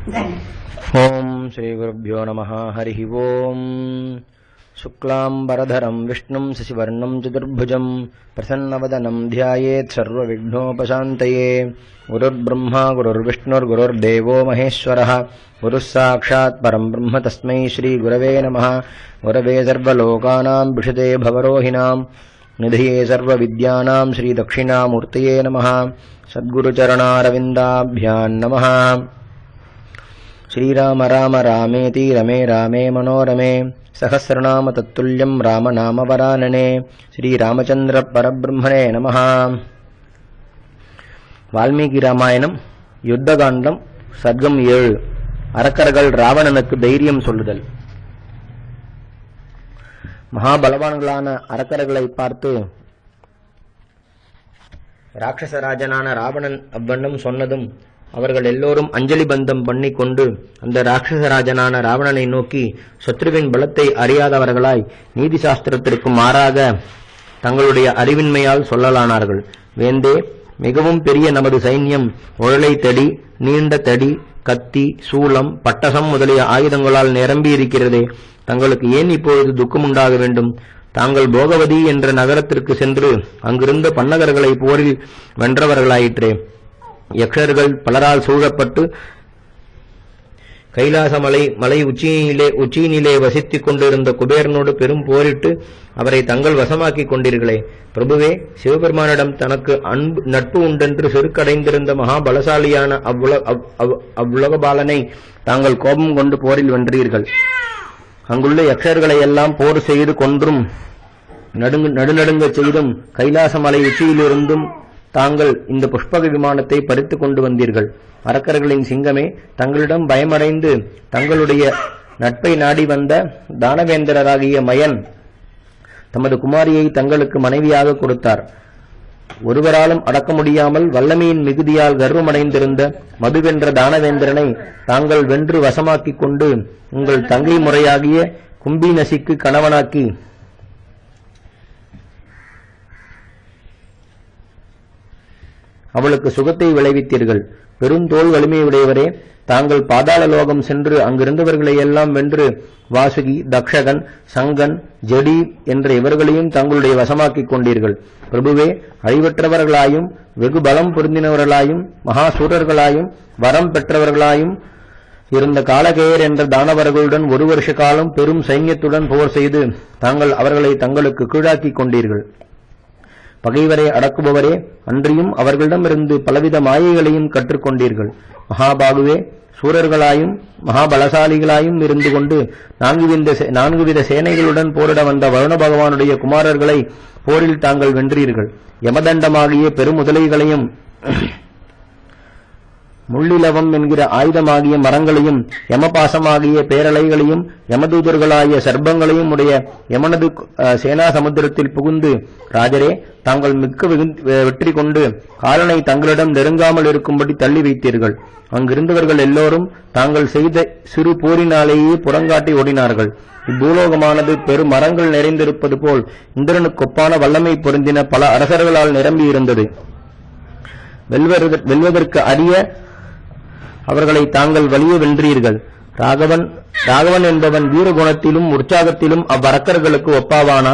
ओम श्री गुरुभ्यो नमः। हरि ओम। शुक्लांबरधरं विष्णुं शशिवर्णं चतुर्भुजं प्रसन्नवदनं ध्यायेत् सर्वविघ्नोपशान्तये। गुरुर्ब्रह्मा गुरुर्विष्णुर्गुरुर्देवो महेश्वरः। गुरुः साक्षात् परं ब्रह्म तस्मै श्री गुरवे नमः। गुरवे सर्वलोकानां विषते भवरोहिणां निधये सर्वविद्यानां श्री दक्षिणामूर्तये नमः। सद्गुरुचरणारविन्दाभ्यां नमः। श्रीराम राम रामेति रमे रामे मनोरमे सहस्रनाम तत्तुल्यं राम नाम वरानने। श्रीरामचंद्र परब्रह्मणे नमः। வால்மீகி ராமாயணம் யுத்தகாண்டம் சர்க்கம் 7. அரக்கர்கள் ராவணனுக்கு தைரியம் சொல்லுதல். மகாபலவான்களான அரக்கர்களை பார்த்து ராட்சசராஜனான ராவணன் அவ்வண்ணம் சொன்னதும் அவர்கள் எல்லோரும் அஞ்சலி பந்தம் பண்ணிக்கொண்டு அந்த ராட்சசராஜனான ராவணனை நோக்கி சத்ருவின் பலத்தை அறியாதவர்களாய் நீதி சாஸ்திரத்திற்கு மாறாக தங்களுடைய அறிவின்மையால் சொல்லலானார்கள். வேந்தே, மிகவும் பெரிய நமது சைன்யம் உழலை தடி, நீண்ட தடி, கத்தி, சூலம், பட்டசம் முதலிய ஆயுதங்களால் நிரம்பி இருக்கிறதே. தங்களுக்கு ஏன் இப்பொழுது துக்கம் உண்டாக வேண்டும்? தாங்கள் போகவதி என்ற நகரத்திற்கு சென்று அங்கிருந்த பன்னகர்களை போரில் வென்றவர்களாயிற்றே. யக்ஷர்கள் பலரால் சூழப்பட்டு கைலாச மலை உச்சியினிலே வசித்துக் கொண்டிருந்த குபேரனோடு பெரும் போரிட்டு அவரை தங்கள் வசமாக்கிக் கொண்டீர்களே. பிரபுவே, சிவபெருமானிடம் தனக்கு நட்பு உண்டென்று செருக்கடைந்திருந்த மகாபலசாலியான அவ்வுலகபாலனை தாங்கள் கோபம் கொண்டு போரில் வென்றீர்கள். அங்குள்ள யக்ஷர்களை எல்லாம் போர் செய்து கொன்றும் நடுநடுங்க செய்தும் கைலாச மலை உச்சியிலிருந்தும் தாங்கள் இந்த புஷ்பக விமானத்தை பறித்துக் கொண்டு வந்தீர்கள். அரக்கர்களின் சிங்கமே, தங்களிடம் பயமடைந்து தங்களுடைய நட்பை நாடி வந்த தானவேந்திரராகிய மயன் தமது குமாரியை தங்களுக்கு மனைவியாக கொடுத்தார். ஒருவராலும் அடக்க முடியாமல் வல்லமையின் மிகுதியால் கர்வமடைந்திருந்த மதுவென்ற தானவேந்திரனை தாங்கள் வென்று வசமாக்கிக் கொண்டு உங்கள் தங்கை முறையாகிய கும்பிநசிக்கு கணவனாக்கி அவளுக்கு சுகத்தை விளைவித்தீர்கள். பெரும் தோல் வலிமையுடையவரே, தாங்கள் பாதாள லோகம் சென்று அங்கிருந்தவர்களை எல்லாம் வென்று வாசுகி, தக்ஷகன், சங்கன், ஜடி என்ற இவர்களையும் தங்களுடைய வசமாக்கிக் கொண்டீர்கள். பிரபுவே, அழிவற்றவர்களாயும் வெகு பலம் பொருந்தினவர்களாயும் மகாசூரர்களாயும் வரம் பெற்றவர்களாயும் இருந்த காலகேயர் என்ற தானவர்களுடன் 1 வருஷ காலம் பெரும் சைன்யத்துடன் போர் செய்து தாங்கள் அவர்களை தங்களுக்கு கீழாக்கிக் கொண்டீர்கள். பகைவரை அடக்குபவரே, அன்றியும் அவர்களிடமிருந்து பலவித மாயைகளையும் கற்றுக்கொண்டீர்கள். மகாபாகுவே, சூரர்களாயும் மகாபலசாலிகளாயும் இருந்து கொண்டு 4 வித சேனைகளுடன் போரிட வந்த வருண பகவானுடைய குமாரர்களை போரில் தாங்கள் வென்றீர்கள். யமதண்டமாகிய பெருமுதலைகளையும் முள்ளிலவம் என்கிற ஆயுதமாகிய மரங்களையும் யமபாசமாகிய பேரலைகளையும் யமதூதர்களாகிய சர்ப்பங்களையும் உடைய யமனது சேனா சமுத்திரத்தில் புகுந்து ராஜரே, தாங்கள் மிக்க வெற்றி கொண்டு காலனை தங்களிடம் நெருங்காமல் இருக்கும்படி தள்ளி வைத்தீர்கள். அங்கிருந்தவர்கள் எல்லோரும் தாங்கள் செய்த சிறு போரினாலேயே புறங்காட்டி ஓடினார்கள். இப்பூலோகமானது பெரும் மரங்கள் நிறைந்திருப்பது போல் இந்திரனுக்கொப்பான வல்லமை பொருந்தின பல அரசர்களால் நிரம்பியிருந்தது. வெல்வதற்கு அறிய அவர்களை தாங்கள் வலிய வென்றீர்கள். ராகவன் என்பவன் வீரகுணத்திலும் உற்சாகத்திலும் அவ்வரக்கர்களுக்கு ஒப்பாவானா?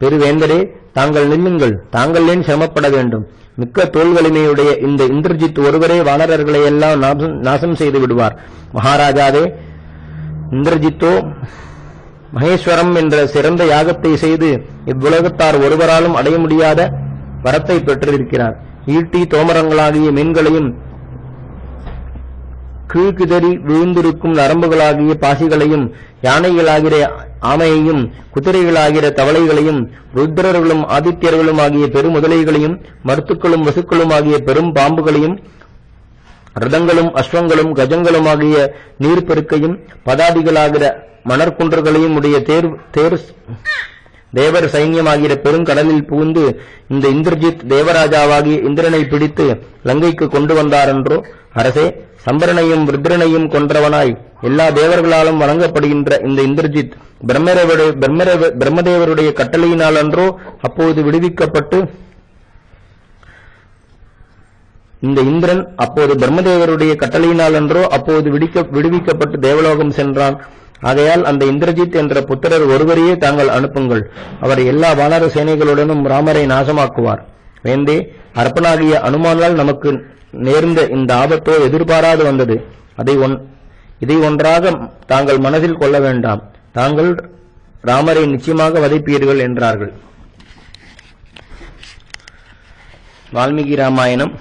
பெருவேந்தரே, தாங்கள் நில்லுங்கள். தாங்கள் ஏன் சிரமப்பட வேண்டும்? மிக்க தோல் வலிமையுடைய இந்த இந்திரஜித் ஒருவரே வானரர்களை எல்லாம் நாசம் செய்து விடுவார். மகாராஜாவே, இந்திரஜித்தோ மகேஸ்வரம் என்ற சிறந்த யாகத்தை செய்து இவ்வுலகத்தார் ஒருவராலும் அடைய முடியாத வரத்தை பெற்றிருக்கிறார். ஈட்டி தோமரங்களாகிய மீன்களையும் கீழ்கிதறி விழுந்திருக்கும் நரம்புகளாகிய பாசிகளையும் யானைகளாகிற ஆமையையும் குதிரைகளாகிற தவளைகளையும் ருத்ரர்களும் ஆதித்யர்களும் ஆகிய பெருமுதலைகளையும் மருத்துக்களும் வசுக்களும் ஆகிய பெரும் பாம்புகளையும் ரதங்களும் அஸ்வங்களும் கஜங்களும் ஆகிய நீர்பெருக்கையும் பதாதிகளாகிற மணற்குன்றுகளையும் உடைய தேவர் சைன்யமாகிற பெருங்கடலில் புகுந்து இந்த இந்திரஜித் தேவராஜாவாகிய இந்திரனை பிடித்து லங்கைக்கு கொண்டு வந்தாரென்றோ? அரசே, சம்பரனையும் ருத்ரனையும் கொன்றவனாய் எல்லா தேவர்களாலும் வணங்கப்படுகின்ற இந்த இந்திரஜித் பிரம்மதேவருடைய கட்டளையினால் அன்றோ அப்போது விடுவிக்கப்பட்டு இந்த இந்திரன் அப்போது பிரம்மதேவருடைய கட்டளையினால் என்றோ அப்போது விடுவிக்கப்பட்டு தேவலோகம் சென்றான். ஆகையால் அந்த இந்திரஜித் என்ற புத்திரர் ஒருவரையே தாங்கள் அனுப்புங்கள். அவர் எல்லா வானர சேனைகளுடனும் ராமரை நாசமாக்குவார். வேந்தே, அர்ப்பனாகிய அனுமானால் நமக்கு நேர்ந்த இந்த ஆபத்தோ எதிர்பாராது வந்தது. இதை ஒன்றாக தாங்கள் மனதில் கொள்ள வேண்டாம். தாங்கள் ராமரை நிச்சயமாக வதைப்பீர்கள் என்றார்கள். வால்மீகி ராமாயணம்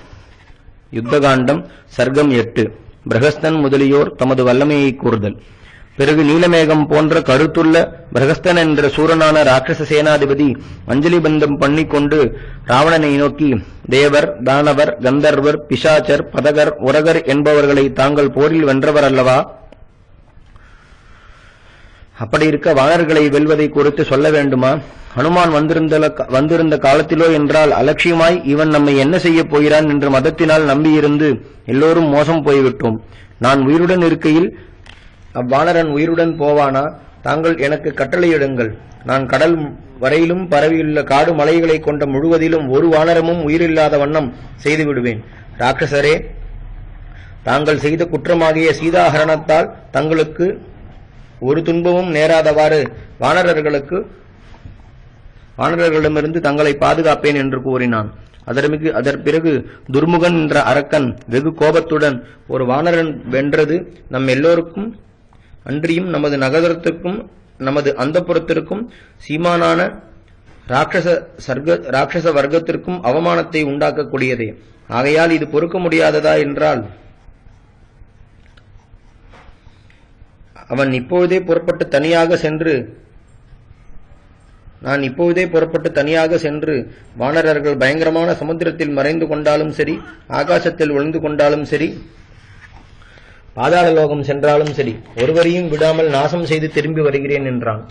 யுத்தகாண்டம் சர்க்கம் 8. பிரகஸ்தன் முதலியோர் தமது வல்லமையை கூறுதல். பிறகு நீலமேகம் போன்ற கருத்துள்ள பிரகஸ்தன் என்ற சூரனான ராட்சச சேனாதிபதி அஞ்சலி பந்தம் பண்ணிக்கொண்டு ராவணனை நோக்கி, தேவர், தானவர், கந்தர்வர், பிசாச்சர், பதகர், உரகர் என்பவர்களை தாங்கள் போரில் வென்றவர் அல்லவா? அப்படி இருக்க வானர்களை வெல்வதை குறித்து சொல்ல வேண்டுமா? ஹனுமான் வந்திருந்த காலத்திலோ என்றால் அலட்சியமாய் இவன் நம்மை என்ன செய்யப் போகிறான் என்று மதத்தினால் நம்பியிருந்து எல்லோரும் மோசம் போய்விட்டோம். நான் உயிருடன் இருக்கையில் அவ்வானரன் உயிருடன் போவானா? தாங்கள் எனக்கு கட்டளையிடுங்கள். நான் கடல் வரையிலும் பரவியுள்ள காடு மலைகளை கொண்ட முழுவதிலும் ஒரு வானரமும் உயிரில்லாத வண்ணம் செய்துவிடுவேன். ராட்சசரே, தாங்கள் செய்த குற்றமாகிய சீதாஹரணத்தால் தங்களுக்கு ஒரு துன்பமும் நேராதவாறு வானரர்களிடமிருந்து தங்களை பாதுகாப்பேன் என்று கூறினான். அதன் பிறகு துர்முகன் என்ற அரக்கன் வெகு கோபத்துடன், ஒரு வானரன் வென்றது நம் எல்லோருக்கும் அன்றியும் நமது நகரத்திற்கும் நமது அந்தப்புறத்திற்கும் சீமானான ராட்சச வர்க்கத்திற்கும் அவமானத்தை உண்டாக்கக்கூடியதே. ஆகையால் இது பொறுக்க முடியாததா என்றால் நான் இப்பொழுதே புறப்பட்டு தனியாக சென்று வானரர்கள் பயங்கரமான சமுத்திரத்தில் மறைந்து கொண்டாலும் சரி, ஆகாசத்தில் ஒளிந்து கொண்டாலும் சரி, பாதாள லோகம் சென்றாலும் சரி, ஒருவரையும் விடாமல் நாசம் செய்து திரும்பி வருகிறேன் என்றான்.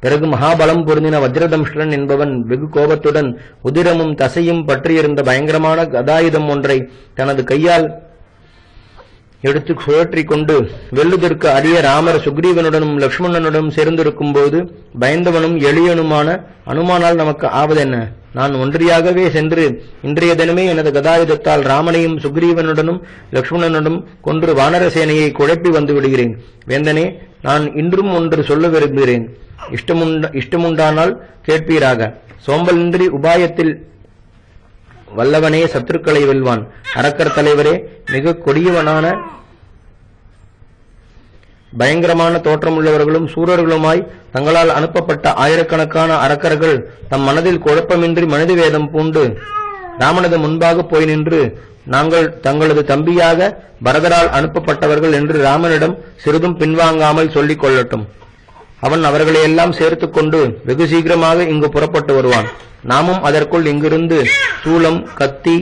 பிறகு மகாபலம் பொருந்தின வஜ்ரதம்ஷ்டன் என்பவன் வெகு கோபத்துடன் உதிரமும் தசையும் பற்றியிருந்த பயங்கரமான கதாயுதம் ஒன்றை தனது கையால் எடுத்து சுழற்றிக் கொண்டு வெல்லுதற்கு அரிய ராமர் சுக்ரீவனுடனும் லக்ஷ்மணனுடனும் சேர்ந்திருக்கும் போது பயந்தவனும் எளியனுமான அனுமானால் நமக்கு ஆவதென்ன? நான் ஒன்றியாகவே சென்று இன்றைய தினமே எனது கதாயுதத்தால் ராமனையும் சுக்ரீவனுடனும் லக்ஷ்மணனுடன் கொன்று வானரசேனையை குழப்பி வந்து விடுகிறேன். வேந்தனே, நான் இன்றும் ஒன்று சொல்ல விரும்புகிறேன். இஷ்டமுண்டானால் கேட்பீராக. சோம்பலின்றி உபாயத்தில் வல்லவனே சத்துருக்களை வெல்வான். அரக்கர் தலைவரே, மிக கொடியவனான பயங்கரமான தோற்றமுள்ளவர்களும் சூரர்களுமாய் தங்களால் அனுப்பப்பட்ட ஆயிரக்கணக்கான அரக்கர்கள் தம் மனதில் குழப்பமின்றி மனித வேதம் பூண்டு ராமனது முன்பாக போய் நின்று, நாங்கள் தங்களது தம்பியாக பரதரால் அனுப்பப்பட்டவர்கள் என்று ராமனிடம் சிறிதும் பின்வாங்காமல் சொல்லிக் கொள்ளட்டும். அவன் அவர்களையெல்லாம் சேர்த்துக் கொண்டு வெகு சீக்கிரமாக இங்கு புறப்பட்டு வருவான். நாமும் அதற்குள் இங்கிருந்து சூலம், கத்தி,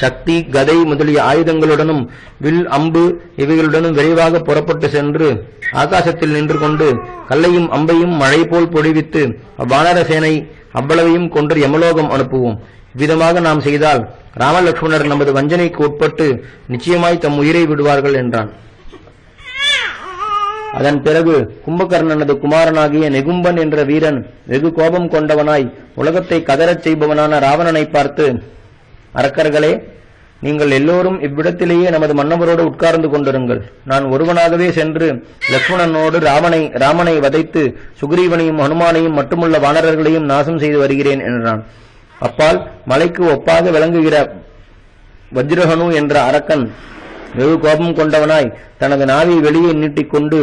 சக்தி, கதை முதலிய ஆயுதங்களுடனும் வில், அம்பு இவைகளுடனும் விரைவாக புறப்பட்டு சென்று ஆகாசத்தில் நின்று கொண்டு கல்லையும் அம்பையும் மழை போல் பொழிவித்து அவ்வானர சேனை அவ்வளவையும் கொன்று யமலோகம் அனுப்புவோம். இவ்விதமாக நாம் செய்தால் ராமலட்சுமணர் நமது வஞ்சனைக்கு உட்பட்டு நிச்சயமாய் தம் உயிரை விடுவார்கள் என்றான். அதன் பிறகு கும்பகர்ணனது குமாரனாகிய நெகும்பன் என்ற வீரன் வெகு கோபம் கொண்டவனாய் உலகத்தை கதறச் செய்பவனான ராவணனை பார்த்து, அரக்கர்களே, நீங்கள் எல்லோரும் இவ்விடத்திலேயே நமது மன்னவரோடு உட்கார்ந்து கொண்டிருங்கள். நான் ஒருவனாகவே சென்று லக்ஷ்மணனோடு ராமனை வதைத்து சுக்ரீவனையும் ஹனுமானையும் மட்டுமுள்ள வானரர்களையும் நாசம் செய்து வருகிறேன் என்றான். அப்பால் மலைக்கு ஒப்பாக விளங்குகிற வஜ்ரஹனு என்ற அரக்கன் வெகு கோபம் கொண்டவனாய் தனது நாவை வெளியே நீட்டிக்கொண்டு,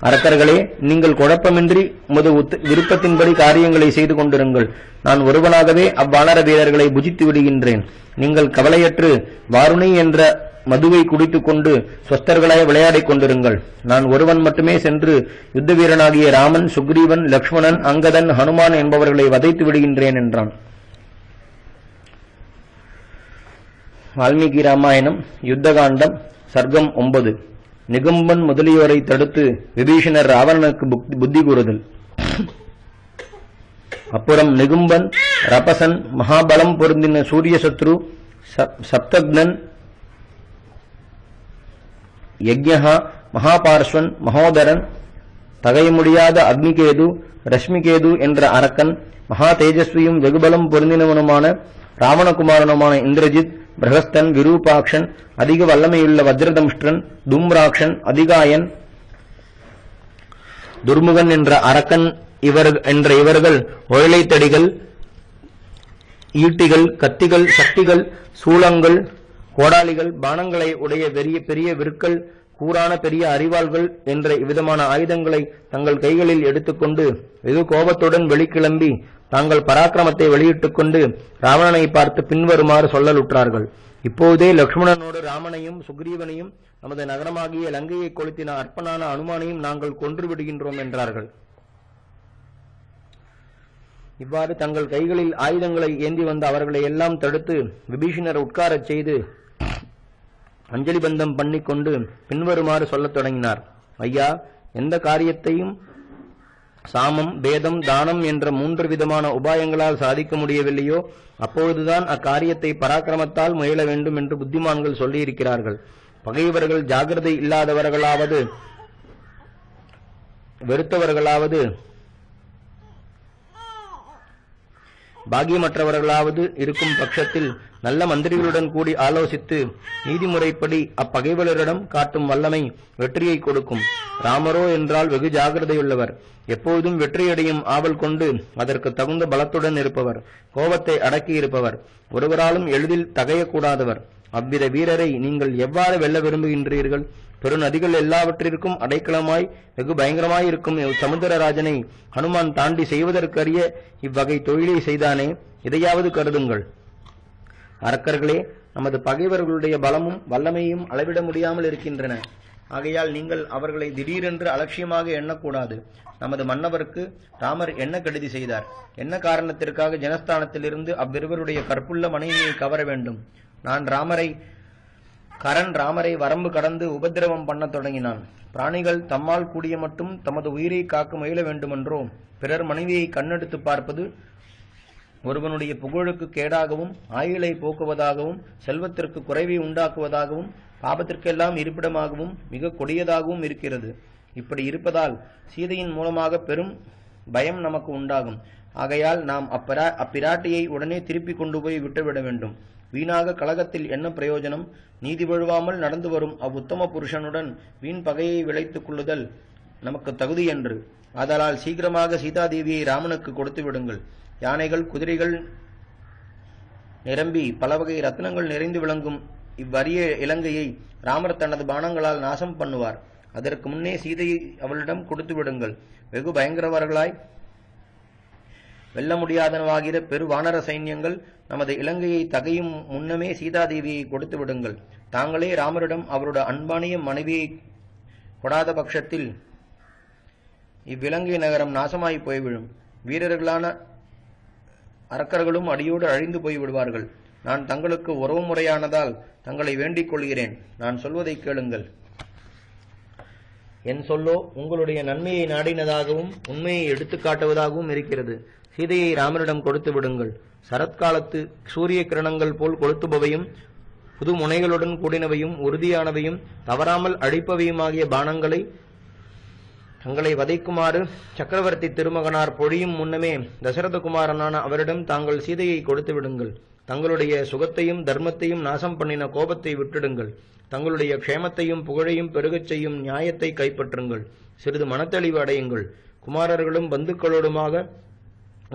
அரக்கர்களே, நீங்கள் குழப்பமின்றி உமது விருப்பத்தின்படி காரியங்களை செய்து கொண்டிருங்கள். நான் ஒருவனாகவே அவ்வானர வீரர்களை புஜித்து விடுகின்றேன். நீங்கள் கவலையற்று வாருணை என்ற மதுவை குடித்துக் கொண்டு ஸ்வஸ்தர்களாய் விளையாடிக் கொண்டிருங்கள். நான் ஒருவன் மட்டுமே சென்று யுத்த வீரனாகிய ராமன், சுக்ரீவன், லக்ஷ்மணன், அங்கதன், ஹனுமான் என்பவர்களை வதைத்து விடுகின்றேன் என்றான். வால்மீகி ராமாயணம் யுத்தகாண்டம் சர்க்கம் 9. நிகும்பன் முதலியோரை தடுத்து விபீஷணர் ராவணனுக்கு புத்தி கூறுதல். அப்புறம் நிகும்பன், ரபசன், மகாபலம் பொருந்தின சூரிய சத்ரு, சப்தக்னன், யக்ஞஹா, மகாபார்ஸ்வன், மகோதரன், தகை முடியாத அக்னிகேது, ரஷ்மிகேது என்ற அரக்கன், மகா தேஜஸ்வியும் வெகுபலம் பொருந்தினவனுமான ராவணகுமாரனுமான இந்திரஜித், பிரகஸ்தன், விரூபாக்ஷன், அதிக வல்லமையுள்ள வஜ்ரதம்ஷ்டன், தும்ராக்ஷன், அதிகாயன், துர்முகன் என்ற அரக்கன் இவர்கள் ஒழலைத்தடிகள், ஈட்டிகள், கத்திகள், சக்திகள், சூளங்கள், கோடாலிகள், பானங்களை உடைய பெரிய விற்கள், கூரான பெரிய அறிவாள்கள் என்ற விதமான ஆயுதங்களை தங்கள் கைகளில் எடுத்துக்கொண்டு வெகு கோபத்துடன் வெளிக்கிளம்பி தாங்கள் பராக்கிரமத்தை வெளியிட்டுக் கொண்டு ராவணனை பார்த்து பின்வருமாறு சொல்லலுற்றார்கள். இப்போதே லக்ஷ்மணனோடு ராமனையும் சுக்ரீவனையும் நமது நகரமாகிய லங்கையை கொளுத்தின அற்பனான அனுமானையும் நாங்கள் கொன்று விடுகின்றோம் என்றார்கள். இவ்வாறு தங்கள் கைகளில் ஆயுதங்களை ஏந்தி வந்த அவர்களை எல்லாம் தடுத்து விபீஷணர் உட்காரச் செய்து அஞ்சலி பந்தம் பண்ணிக்கொண்டு பின்வருமாறு சொல்லத் தொடங்கினார். ஐயா, எந்த காரியத்தையும் சாமம், பேதம், தானம் என்ற 3 விதமான உபாயங்களால் சாதிக்க முடியவில்லையோ அப்பொழுதுதான் அக்காரியத்தை பராக்கிரமத்தால் முயல வேண்டும் என்று புத்திமான்கள் சொல்லியிருக்கிறார்கள். பகைவர்கள் ஜாகிரதை இல்லாதவர்களாவது வெறுத்தவர்களாவது பாகியமற்றவர்களாவது இருக்கும் பட்சத்தில் நல்ல மந்திரிகளுடன் கூடி ஆலோசித்து நீதிமுறைப்படி அப்பகைவலரிடம் காட்டும் வல்லமை வெற்றியை கொடுக்கும். ராமரோ என்றால் வெகு ஜாகிரதையுள்ளவர், எப்போதும் வெற்றியடையும் ஆவல் கொண்டு அதற்கு தகுந்த பலத்துடன் இருப்பவர், கோபத்தை அடக்கி இருப்பவர், ஒருவராலும் எளிதில் தகையக்கூடாதவர். அவ்வித வீரரை நீங்கள் எவ்வாறு வெல்ல விரும்புகின்றீர்கள்? பெருநதிகள் எல்லாவற்றிற்கும் அடைக்கலமாய் வெகு பயங்கரமாயிருக்கும் சமுத்திரராஜனை ஹனுமான் தாண்டி செய்வதற்கரிய இவ்வகை தொழிலை செய்தானே, இதையாவது கருதுங்கள். அரக்கர்களே, நமது பகைவர்களுடைய பலமும் வல்லமையும் அளவிட முடியாமல் இருக்கின்றன. ஆகையால் நீங்கள் அவர்களை திடீரென்று அலட்சியமாக எண்ணக்கூடாது. நமது மன்னவருக்கு ராமர் என்ன கெடுதி செய்தார்? என்ன காரணத்திற்காக ஜனஸ்தானத்திலிருந்து அவ்விருவருடைய கற்புள்ள மனைவியை கவர வேண்டும்? ராமரை வரம்பு கடந்து உபதிரவம் பண்ண தொடங்கினான். பிராணிகள் தம்மால் கூடிய மட்டும் தமது உயிரை காக்க முயல வேண்டுமென்றோ? பிறர் மனைவியை கண்ணெடுத்து பார்ப்பது ஒருவனுடைய புகழுக்கு கேடாகவும், ஆயுளை போக்குவதாகவும், செல்வத்திற்கு குறைவை உண்டாக்குவதாகவும், பாபத்திற்கெல்லாம் இருப்பிடமாகவும் மிக கொடியதாகவும் இருக்கிறது. இப்படி இருப்பதால் சீதையின் மூலமாக பெரும் பயம் நமக்கு உண்டாகும். ஆகையால் நாம் அப்பிராட்டியை உடனே திருப்பி கொண்டு போய் விட்டுவிட வேண்டும். வீணாக கலகத்தில் என்ன பிரயோஜனம்? நீதி வழுவாமல் நடந்து வரும் அவ்வுத்தம புருஷனுடன் வீண் பகையை விளைத்துக் கொள்ளுதல் நமக்கு தகுதி என்று. ஆதலால் சீக்கிரமாக சீதாதேவியை ராமனுக்கு கொடுத்து விடுங்கள். யானைகள், குதிரைகள் நிரம்பி பலவகை ரத்னங்கள் நிறைந்து விளங்கும் இவ்வரிய இலங்கையை ராமர் தனது பானங்களால் நாசம் பண்ணுவார். அதற்கு முன்னே சீதையை அவளிடம் கொடுத்து விடுங்கள். வெகு பயங்கரவர்களாய் வெல்ல முடியாதனவாகிற பெரு வானர சைன்யங்கள் நமது இலங்கையை தகையும் முன்னமே சீதாதேவியை கொடுத்து விடுங்கள். தாங்களே ராமரிடம் அவருடைய அன்பானிய மனைவியை கொடாத பட்சத்தில் இவ்விலங்கை நகரம் நாசமாய் போய்விடும். வீரர்களான அரக்கர்களும் அடியோடு அழிந்து போய்விடுவார்கள். நான் தங்களுக்கு உறவு முறையானதால் தங்களை வேண்டிக் கொள்கிறேன். நான் சொல்வதை கேளுங்கள். என் சொல்லோ உங்களுடைய நன்மையை நாடினதாகவும் உண்மையை எடுத்துக்காட்டுவதாகவும் இருக்கிறது. சீதையை ராமரிடம் கொடுத்து விடுங்கள். சரத்காலத்து சூரிய கிரணங்கள் போல் கொளுத்துபவையும் புது முனைகளுடன் கூடினவையும் உறுதியானவையும் தவறாமல் அழிப்பவையுமாகிய பானங்களை தங்களை வதைக்குமாறு சக்கரவர்த்தி திருமகனார் பொழியும் முன்னமே தசரதகுமாரனான அவரிடம் தாங்கள் சீதையை கொடுத்து விடுங்கள். தங்களுடைய சுகத்தையும் தர்மத்தையும் நாசம் பண்ணின கோபத்தை விட்டுடுங்கள். தங்களுடைய க்ஷேமத்தையும் புகழையும் பெருகச் செய்யும் நியாயத்தை கைப்பற்றுங்கள். சிறிது மனத்தெளிவு அடையுங்கள். குமாரர்களும் பந்துக்களோடுமாக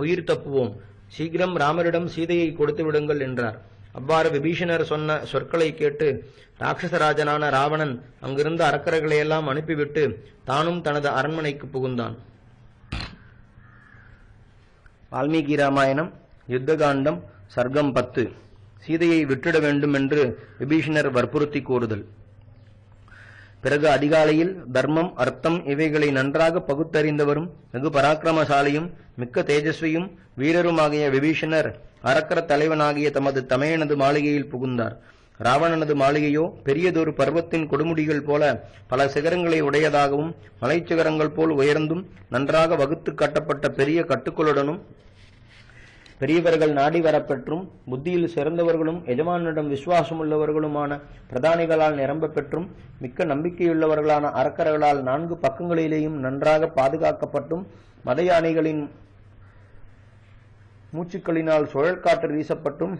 உயிர் தப்புவோம். சீக்கிரம் ராமரிடம் சீதையை கொடுத்து விடுங்கள் என்றார். அவ்வாறு விபீஷணர் சொன்ன சொற்களை கேட்டு ராட்சசராஜனான ராவணன் அங்கிருந்த அரக்கர்களையெல்லாம் அனுப்பிவிட்டு தானும் தனது அரண்மனைக்கு புகுந்தான். வால்மீகி ராமாயணம் யுத்தகாண்டம் சர்க்கம் 10. சீதையை விட்டுட வேண்டும் என்று விபீஷணர் வற்புறுத்தி கூறுதல். பிறகு அதிகாலையில் தர்மம், அர்த்தம் இவைகளை நன்றாக பகுத்தறிந்தவரும் வெகு பராக்கிரமசாலியும் மிக்க தேஜஸ்வியும் வீரருமாகிய விபீஷணர் அரக்கர தலைவனாகிய தமது தமையனது மாளிகையில் புகுந்தார். ராவணனது மாளிகையோ பெரியதொரு பர்வத்தின் கொடுமுடிகள் போல பல சிகரங்களை உடையதாகவும் மலைச்சிகரங்கள் போல் உயர்ந்தும் நன்றாக வகுத்து கட்டப்பட்ட பெரிய கட்டுக்களுடனும் பெரியவர்கள் நாடி வரப்பெற்றும் புத்தியில் சிறந்தவர்களும் எஜமானிடம் விசுவாசமுள்ளவர்களுமான பிரதானிகளால் நிரம்ப பெற்றும் மிக்க நம்பிக்கையுள்ளவர்களான அரக்கர்களால் 4 பக்கங்களிலேயும் நன்றாக பாதுகாக்கப்பட்டும் மத யானைகளின் மூச்சுக்களினால் சுழல் காற்று வீசப்பட்டும்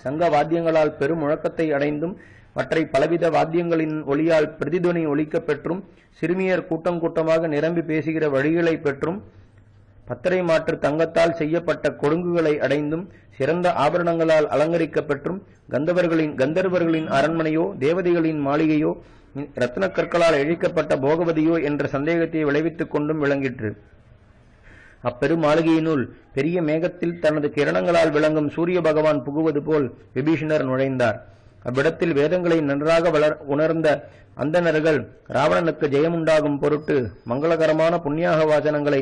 சங்க வாத்தியங்களால் பெரும் முழக்கத்தை அடைந்தும் மற்ற பலவித வாத்தியங்களின் ஒளியால் பிரதிதுவனி ஒலிக்கப் பெற்றும் சிறுமியர் கூட்டம் கூட்டமாக நிரம்பி பேசுகிற வழிகளை பெற்றும் பத்தரை மாற்று தங்கத்தால் செய்யப்பட்ட கொடுங்குகளை அடைந்தும் சிறந்த ஆபரணங்களால் அலங்கரிக்கப் பெற்றும் கந்தர்வர்களின் அரண்மனையோ தேவதைகளின் மாளிகையோ ரத்ன கற்களால் இழைக்கப்பட்ட போகவதியோ என்ற சந்தேகத்தை விளைவித்துக் கொண்டும் விளங்கிற்று. அப்பெரு மாளிகையினுள் பெரிய மேகத்தில் தனது கிரணங்களால் விளங்கும் சூரிய பகவான் புகுவது போல் விபீஷணர் நுழைந்தார். அவ்விடத்தில் வேதங்களை நன்றாக உணர்ந்த அந்தணர்கள் ராவணனுக்கு ஜெயமுண்டாகும் பொருட்டு மங்களகரமான புண்ணியாக வாசனங்களை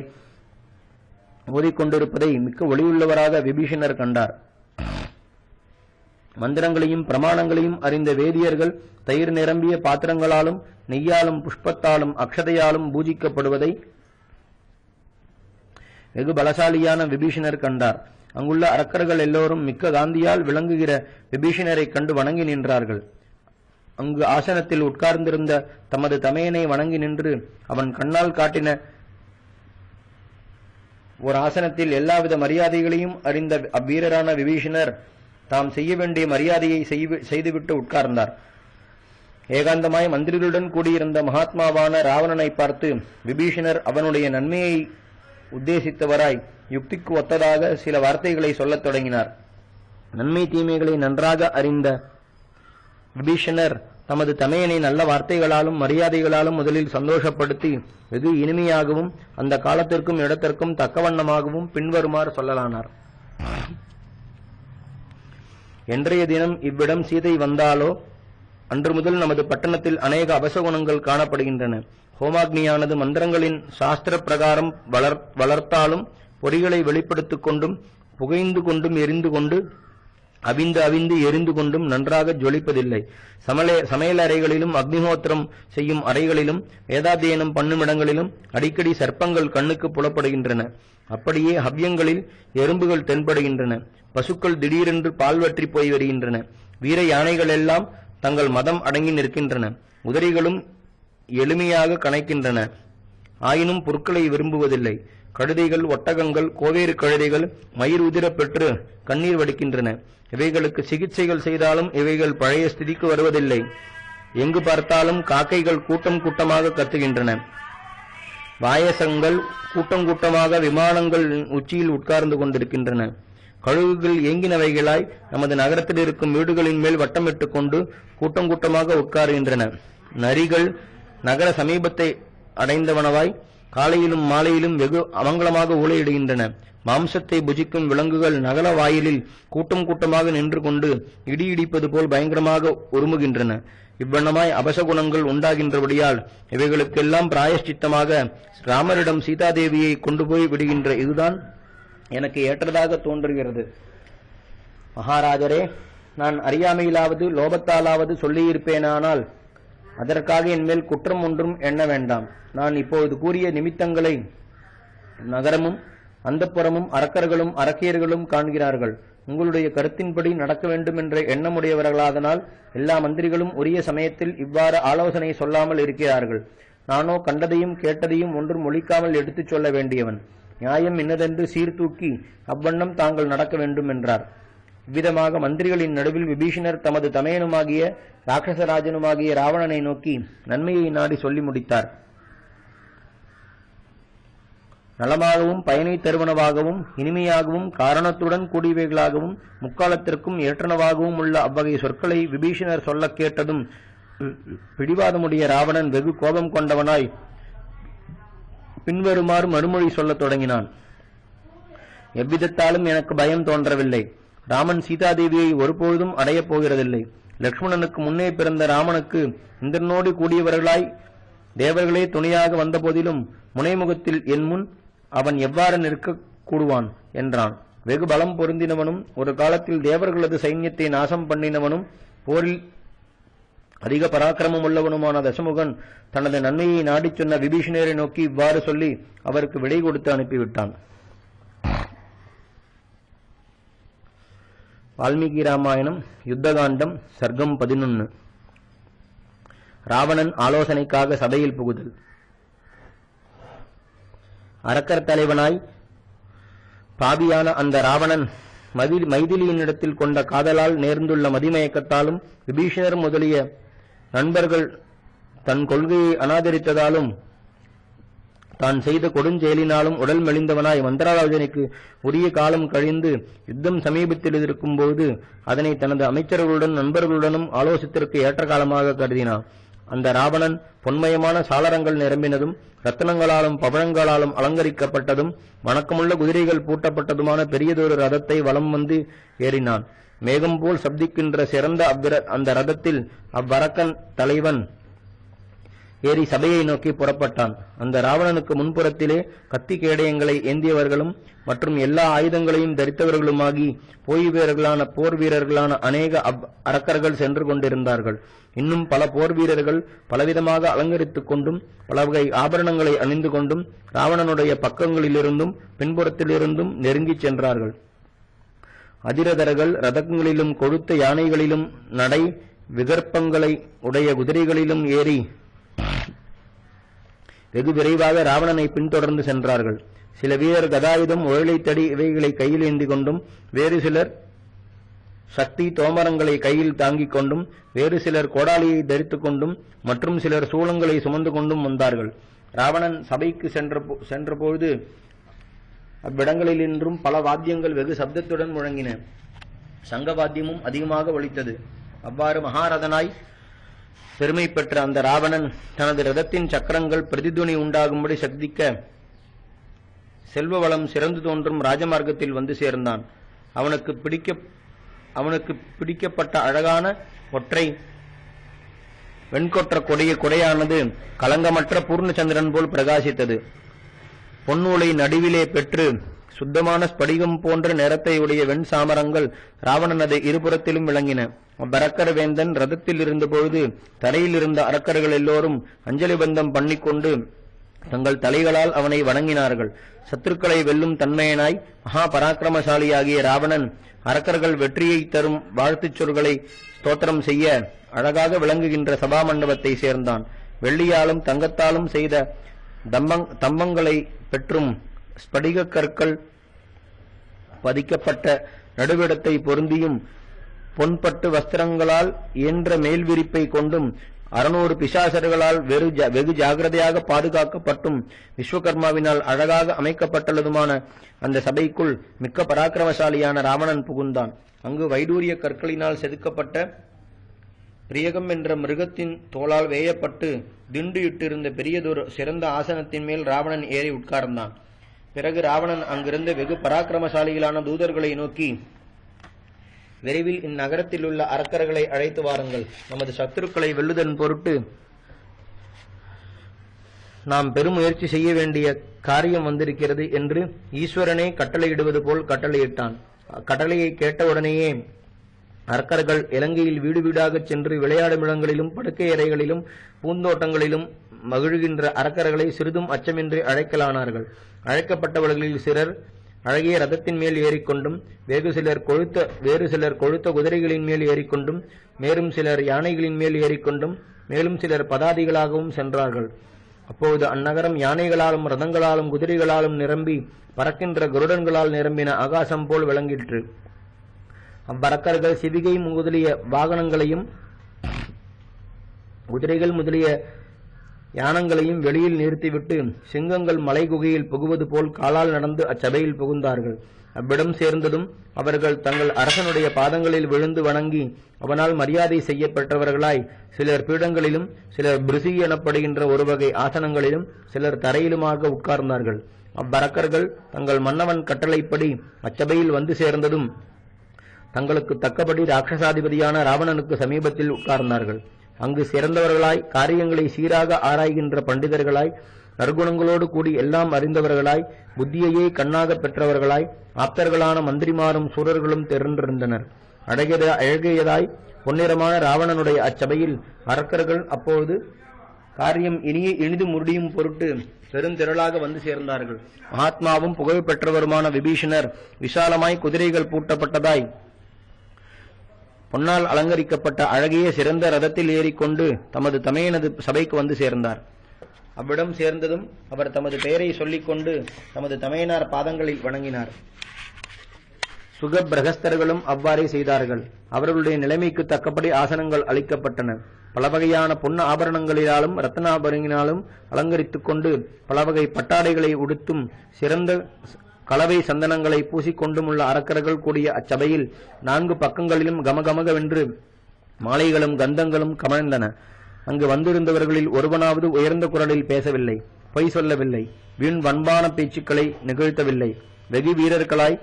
ஓதிக்கொண்டிருப்பதை மிக்க ஒளியுள்ளவராக விபீஷணர் கண்டார். மந்திரங்களையும் பிரமாணங்களையும் அறிந்த வேதியர்கள் தயிர் நிரம்பிய பாத்திரங்களாலும் நெய்யாலும் புஷ்பத்தாலும் அக்ஷதையாலும் பூஜிக்கப்படுவதை வெகு பலசாலியான விபீஷணர் கண்டார். அங்குள்ள அரக்கர்கள் எல்லோரும் மிக்க காந்தியால் விளங்குகிற விபீஷணரை கண்டு வணங்கி நின்றார்கள். அங்கு ஆசனத்தில் உட்கார்ந்திருந்த தமது தமையனை வணங்கி நின்று அவன் கண்ணால் காட்டின ஒரு ஆசனத்தில் எல்லாவித மரியாதைகளையும் அறிந்த அவ்வீரரான விபீஷணர் தாம் செய்ய வேண்டிய மரியாதையை செய்துவிட்டு உட்கார்ந்தார். ஏகாந்தமாய் மந்திரிகளுடன் கூடியிருந்த மகாத்மாவான ராவணனை பார்த்து விபீஷணர் அவனுடைய நன்மையை உத்தேசித்தவராய் யுக்திக்கு ஒத்ததாக சில வார்த்தைகளை சொல்லத் தொடங்கினார். நன்மை தீமைகளை நன்றாக அறிந்த விபீஷணர் தமது தமையனை நல்ல வார்த்தைகளாலும் மரியாதைகளாலும் முதலில் சந்தோஷப்படுத்தி வெகு இனிமையாகவும் அந்த காலத்திற்கும் இடத்திற்கும் தக்கவண்ணமாகவும் பின்வருமாறு சொல்லலானார். என்றைய தினம் இவ்விடம் சீதை வந்தாலோ அன்று முதல் நமது பட்டணத்தில் அநேக அபசகுணங்கள் காணப்படுகின்றன. ஹோமாக்னியானது மந்திரங்களின் சாஸ்திர பிரகாரம் வளர்த்தாலும் பொறிகளை வெளிப்படுத்திக் கொண்டும் புகைந்து கொண்டும் எரிந்து கொண்டு அவிந்து எரிந்து கொண்டும் நன்றாக ஜொலிப்பதில்லை. சமையல் அறைகளிலும் அக்னிஹோத்திரம் செய்யும் அறைகளிலும் வேதாத்தியனம் பண்ணுமிடங்களிலும் அடிக்கடி சர்ப்பங்கள் கண்ணுக்கு புலப்படுகின்றன. அப்படியே ஹவ்யங்களில் எறும்புகள் தென்படுகின்றன. பசுக்கள் திடீரென்று பால்வற்றி போய் வருகின்றன. வீர யானைகள் எல்லாம் தங்கள் மதம் அடங்கி நிற்கின்றன. உதரிகளும் எளிமையாக கணைக்கின்றன. ஆயினும் பொருட்களை விரும்புவதில்லை. கழுதைகள், ஒட்டகங்கள், கோவேறு கழுதைகள் மயிர் உதிரப் பெற்று கண்ணீர் வடிக்கின்றன. இவைகளுக்கு சிகிச்சைகள் செய்தாலும் இவைகள் பழைய ஸ்திதிக்கு வருவதில்லை. எங்கு பார்த்தாலும் காக்கைகள் கூட்டம் கூட்டமாக கத்துகின்றன. வாயசங்கள் கூட்டம் கூட்டமாக விமானங்கள் உச்சியில் உட்கார்ந்து கொண்டிருக்கின்றன. கழுகுகள் ஏங்கினவைகளாய் நமது நகரத்தில் இருக்கும் வீடுகளின் மேல் வட்டமிட்டுக் கொண்டு கூட்டம் கூட்டமாக உட்காருகின்றன. நரிகள் நகர சமீபத்தை அடைந்தவனவாய் காலையிலும் மாலையிலும் வெகு அமங்கலமாக ஊழையிடுகின்றன. மாம்சத்தை புஜிக்கும் விலங்குகள் நகர வாயிலில் கூட்டம் கூட்டமாக நின்று கொண்டு இடி இடிப்பது போல் பயங்கரமாக உருமுகின்றன. இவ்வண்ணமாய் அபசகுணங்கள் உண்டாகின்றபடியால் இவைகளுக்கெல்லாம் பிராயஷ்சித்தமாக ராமரிடம் சீதாதேவியை கொண்டு போய் விடுகின்ற இதுதான் எனக்கு ஏற்றதாக தோன்றுகிறது. மகாராஜரே, நான் அறியாமையிலாவது லோபத்தாலாவது சொல்லியிருப்பேனானால் அதற்காக என்மேல் குற்றம் ஒன்றும் எண்ண வேண்டாம். நான் இப்பொழுது கூறிய நிமித்தங்களை நகரமும் அந்தப்புறமும் அரக்கர்களும் அரக்கியர்களும் காண்கிறார்கள். உங்களுடைய கருத்தின்படி நடக்க வேண்டும் என்ற எண்ணமுடையவர்களாதனால் எல்லா மந்திரிகளும் உரிய சமயத்தில் இவ்வாறு ஆலோசனை சொல்லாமல் இருக்கிறார்கள். நானோ கண்டதையும் கேட்டதையும் ஒன்றும் ஒழிக்காமல் எடுத்துச் சொல்ல வேண்டியவன். நியாயம் இன்னதென்று சீர்தூக்கி அவ்வண்ணம் தாங்கள் நடக்க வேண்டும் என்றார். இவ்விதமாக மந்திரிகளின் நடுவில் விபீஷணர் தமது தமையனுமாகிய ராட்சசராஜனுமாகிய ராவணனை நோக்கி நன்மையை நாடி சொல்லி முடித்தார். நலமாகவும் பயனை தருவனவாகவும் இனிமையாகவும் காரணத்துடன் கூடியவைகளாகவும் முக்காலத்திற்கும் ஏற்றனவாகவும் உள்ள அவ்வகை சொற்களை விபீஷணர் சொல்ல கேட்டதும் பிடிவாதமுடைய ராவணன் வெகு கோபம் கொண்டவனாய் பின்வருமாறு மறுமொழி சொல்லத் தொடங்கினான். எவ்விதத்தாலும் எனக்கு பயம் தோன்றவில்லை. ராமன் சீதாதேவியை ஒருபொழுதும் அடையப் போகிறதில்லை. லக்ஷ்மணனுக்கு முன்னே பிறந்த ராமனுக்கு இந்திரனோடு கூடியவர்களாய் தேவர்களே துணையாக வந்த போதிலும் முனைமுகத்தில் என் முன் அவன் எவ்வாறு நிற்க கூடுவான் என்றான். வெகு பலம் பொருந்தினவனும் ஒரு காலத்தில் தேவர்களது சைன்யத்தை நாசம் பண்ணினவனும் போரில் அதிக பராக்கிரமம் உள்ளவனுமான தசமுகன் தனது நன்மையை நாடிச் சொன்ன விபீஷணரை நோக்கி இவ்வாறு சொல்லி அவருக்கு விடை கொடுத்து அனுப்பிவிட்டான். வால்மீகி ராமாயணம் யுத்தகாண்டம் சர்க்கம் 11. ராவணன் ஆலோசனைக்காக சபையில் புகுதல். அரக்கர் தலைவனாய் பாவியான அந்த ராவணன் மைதிலியினிடத்தில் கொண்ட காதலால் நேர்ந்துள்ள மதிமயக்கத்தாலும் விபீஷணர் முதலிய நண்பர்கள் தன் கொள்கையை அனாதரித்ததாலும் தான் செய்த கொடுஞ்செயலினாலும் உடல் மெலிந்தவனாய் மந்திராலோசனைக்கு உரிய காலம் கழிந்து யுத்தம் சமீபத்தில் இருக்கும்போது அதனை தனது அமைச்சர்களுடன் நண்பர்களுடனும் ஆலோசித்திற்கு ஏற்ற காலமாக கருதினான். அந்த ராவணன் பொன்மயமான சாளரங்கள் நிரம்பினதும் ரத்தனங்களாலும் பவழங்களாலும் அலங்கரிக்கப்பட்டதும் வணக்கமுள்ள குதிரைகள் பூட்டப்பட்டதுமான பெரியதொரு ரதத்தை வலம் வந்து ஏறினான். மேகம் போல் சப்திக்கின்ற சிறந்த அந்த ரதத்தில் அவ்வரக்கன் தலைவன் ஏறி சபையை நோக்கி புறப்பட்டான். அந்த ராவணனுக்கு முன்புறத்திலே கத்தி கேடயங்களை ஏந்தியவர்களும் மற்றும் எல்லா ஆயுதங்களையும் தரித்தவர்களுமாகி போர் வீரர்களான அநேக அரக்கர்கள் சென்று கொண்டிருந்தார்கள். இன்னும் பல போர் வீரர்கள் பலவிதமாக அலங்கரித்துக் கொண்டும் பலவகை ஆபரணங்களை அணிந்து கொண்டும் ராவணனுடைய பக்கங்களிலிருந்தும் பின்புறத்திலிருந்தும் நெருங்கிச் சென்றார்கள். அதிரதர்கள் ரதங்களிலும் கொழுத்த யானைகளிலும் நடை விகற்பங்களை உடைய குதிரைகளிலும் ஏறி வெகு விரைவாக ராவணனை பின்தொடர்ந்து சென்றார்கள். சில வீரர் கதாயுதம் உழலை தடி இவைகளை கையில் ஏந்தி கொண்டும் வேறு சிலர் சக்தி தோமரங்களை கையில் தாங்கிக் கொண்டும் வேறு சிலர் கோடாலியை தரித்துக் கொண்டும் மற்றும் சிலர் சூளங்களை சுமந்து கொண்டும் வந்தார்கள். ராவணன் சபைக்கு சென்றபோது அவ்விடங்களிலின்றும் பல வாத்தியங்கள் வெகு சப்தத்துடன் முழங்கின. சங்க வாத்தியமும் அதிகமாக ஒலித்தது. அவ்வாறு மகாரதனாய் பெருமை பெற்ற அந்த ராவணன் தனது ரதத்தின் சக்கரங்கள் பிரதிதுணி உண்டாகும்படி சக்திக்க செல்வ வளம் சிறந்து தோன்றும் ராஜமார்க்கத்தில் வந்து சேர்ந்தான். அவனுக்கு பிடிக்கப்பட்ட அழகான ஒற்றை வெண்கொற்ற கொடையானது கலங்கமற்ற பூர்ணச்சந்திரன் போல் பிரகாசித்தது. பொன்னூலை நடுவிலே பெற்று சுத்தமான ஸ்படிகம் போன்ற நிறத்தை உடைய வெண் சாமரங்கள் ராவணனது இருபுறத்திலும் விளங்கின. அவ்வரக்கர் வேந்தன் ரதத்தில் இருந்தபொழுது தரையில் இருந்த அரக்கர்கள் எல்லோரும் அஞ்சலி பந்தம் பண்ணிக்கொண்டு தங்கள் தலைகளால் அவனை வணங்கினார்கள். சத்துருக்களை வெல்லும் தன்மையனாய் மகா பராக்கிரமசாலியாகிய ராவணன் அரக்கர்கள் வெற்றியை தரும் வாழ்த்துச் சொற்களை ஸ்தோத்திரம் செய்ய அழகாக விளங்குகின்ற சபா மண்டபத்தை சேர்ந்தான். வெள்ளியாலும் தங்கத்தாலும் செய்த தம்பங்களை பெற்றும் ஸ்படிக கற்கள் பதிக்கப்பட்ட நடுவிடத்தை பொருந்தியும் பொன்பட்டு வஸ்திரங்களால் இயன்ற மேல்விரிப்பை கொண்டும் 600 பிசாசர்களால் வெகு ஜாகிரதையாக பாதுகாக்கப்பட்டும் விஸ்வகர்மாவினால் அழகாக அமைக்கப்பட்டுள்ளதுமான அந்த சபைக்குள் மிக்க பராக்கிரமசாலியான ராவணன் புகுந்தான். அங்கு வைடூரிய கற்களினால் செதுக்கப்பட்ட பிரியகம் என்ற மிருகத்தின் தோளால் வேயப்பட்டு திண்டு இட்டிருந்த பெரியதொரு சிறந்த ஆசனத்தின் மேல் ராவணன் ஏறி உட்கார்ந்தான். பிறகு ராவணன் அங்கிருந்த வெகு பராக்கிரமசாலிகளான தூதர்களை நோக்கி, விரைவில் இந்நகரத்தில் உள்ள அரக்கர்களை அழைத்து வாருங்கள். நமது சத்துருக்களை வெல்லுதன் பொருட்டு நாம் பெரும் முயற்சி செய்ய வேண்டிய காரியம் வந்திருக்கிறது என்று ஈஸ்வரனே கட்டளையிடுவது போல் கட்டளையிட்டான். கட்டளையை கேட்டவுடனேயே அரக்கர்கள் இலங்கையில் வீடு வீடாகச் சென்று விளையாடும் இடங்களிலும் படுக்கை அறைகளிலும் பூந்தோட்டங்களிலும் மகிழ்கின்ற அரக்கர்களை சிறிதும் அச்சமின்றி அழைக்கலானார்கள். அழைக்கப்பட்டவர்களில் சிலர் அழகிய ரதத்தின் மேல் ஏறிக்கொண்டும் வேறு சிலர் கொழுத்த குதிரைகளின் மேல் ஏறிக்கொண்டும் மேலும் சிலர் யானைகளின் மேல் ஏறிக்கொண்டும் மேலும் சிலர் பதாதிகளாகவும் சென்றார்கள். அப்போது அந்நகரம் யானைகளாலும் ரதங்களாலும் குதிரைகளாலும் நிரம்பி பறக்கின்ற கருடன்களால் நிரம்பின ஆகாசம் போல் விளங்கிற்று. அவ்வரக்கர்கள் சிவிகை முதலிய வாகனங்களையும் குதிரைகள் முதலிய யானங்களையும் வெளியில் நிறுத்திவிட்டு சிங்கங்கள் மலை குகையில் புகுவது போல் காலால் நடந்து அச்சபையில் புகுந்தார்கள். அவ்விடம் சேர்ந்ததும் அவர்கள் தங்கள் அரசனுடைய பாதங்களில் விழுந்து வணங்கி அவனால் மரியாதை செய்யப்பட்டவர்களாய் சிலர் பீடங்களிலும் சிலர் பிருசி எனப்படுகின்ற ஒரு வகை ஆசனங்களிலும் சிலர் தரையிலுமாக உட்கார்ந்தார்கள். அவ்வரக்கர்கள் தங்கள் மன்னவன் கட்டளைப்படி அச்சபையில் வந்து சேர்ந்ததும் தங்களுக்கு தக்கபடி ராட்சசாதிபதியான ராவணனுக்கு சமீபத்தில் உட்கார்ந்தார்கள். அங்கு சிறந்தவர்களாய் காரியங்களை சீராக ஆராய்கின்ற பண்டிதர்களாய் நற்குணங்களோடு கூடி எல்லாம் அறிந்தவர்களாய் புத்தியையே கண்ணாக பெற்றவர்களாய் ஆப்தர்களான மந்திரிமாரும் சூரர்களும் திரண்டிருந்தனர். அழகியதாய் பொன்னிறமான ராவணனுடைய அச்சபையில் அரக்கர்கள் அப்போது காரியம் இனிது முடியும் பொருட்டு பெருந்திரளாக வந்து சேர்ந்தார்கள். மகாத்மாவும் புகழ் பெற்றவருமான விபீஷணர் விசாலமாய் குதிரைகள் பூட்டப்பட்டதாய் பொன்னால் அலங்கரிக்கப்பட்ட அழகிய சிறந்த ரதத்தில் ஏறிக்கொண்டு தமது தமையனது சபைக்கு வந்து சேர்ந்தார். அவ்விடம் சேர்ந்ததும் அவர் தமது பெயரை சொல்லிக் கொண்டு தமது தமையனார் பாதங்களில் வணங்கினார். சுகபிரகஸ்தர்களும் அவ்வாறே செய்தார்கள். அவர்களுடைய நிலைமைக்கு தக்கபடி ஆசனங்கள் அளிக்கப்பட்டன. பலவகையான பொன் ஆபரணங்களினாலும் ரத்னாபரங்களினாலும் அலங்கரித்துக் கொண்டு பலவகை பட்டாடைகளை உடுத்தும் சிறந்த கலவை சந்தனங்களை பூசிக்கொண்டுமுள்ள அரக்கர்கள் கூடிய அச்சபையில் 4 பக்கங்களிலும் கமகமகவென்று மாலைகளும் கந்தங்களும் கமழ்ந்தன. அங்கு வந்திருந்தவர்களில் ஒருவனாவது உயர்ந்த குரலில் பேசவில்லை, பொய் சொல்லவில்லை, வீண் வன்பான பேச்சுக்களை நிகழ்த்தவில்லை. வெகு வீரர்களாய்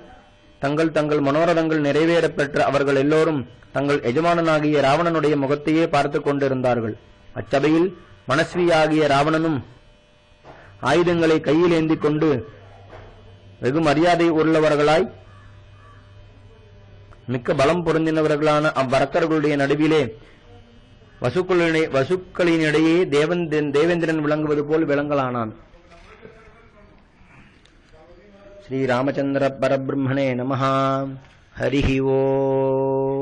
தங்கள் தங்கள் மனோரதங்கள் நிறைவேறப் பெற்ற அவர்கள் எல்லோரும் தங்கள் எஜமானனாகிய ராவணனுடைய முகத்தையே பார்த்து கொண்டிருந்தார்கள். அச்சபையில் மனஸ்வியாகிய ராவணனும் ஆயுதங்களை கையில் ஏந்திக் கொண்டு வெகு மரியாதை உள்ளவர்களாய் மிக்க பலம் பொருந்தினவர்களான அவ்வரக்கர்களுடைய நடுவிலே வசுக்களினிடையே தேவேந்திரன் விளங்குவது போல் விளங்கலானான். ஸ்ரீ ராமச்சந்திர பரபிரம்மணே நமஹ. ஹரிஹி ஓம்.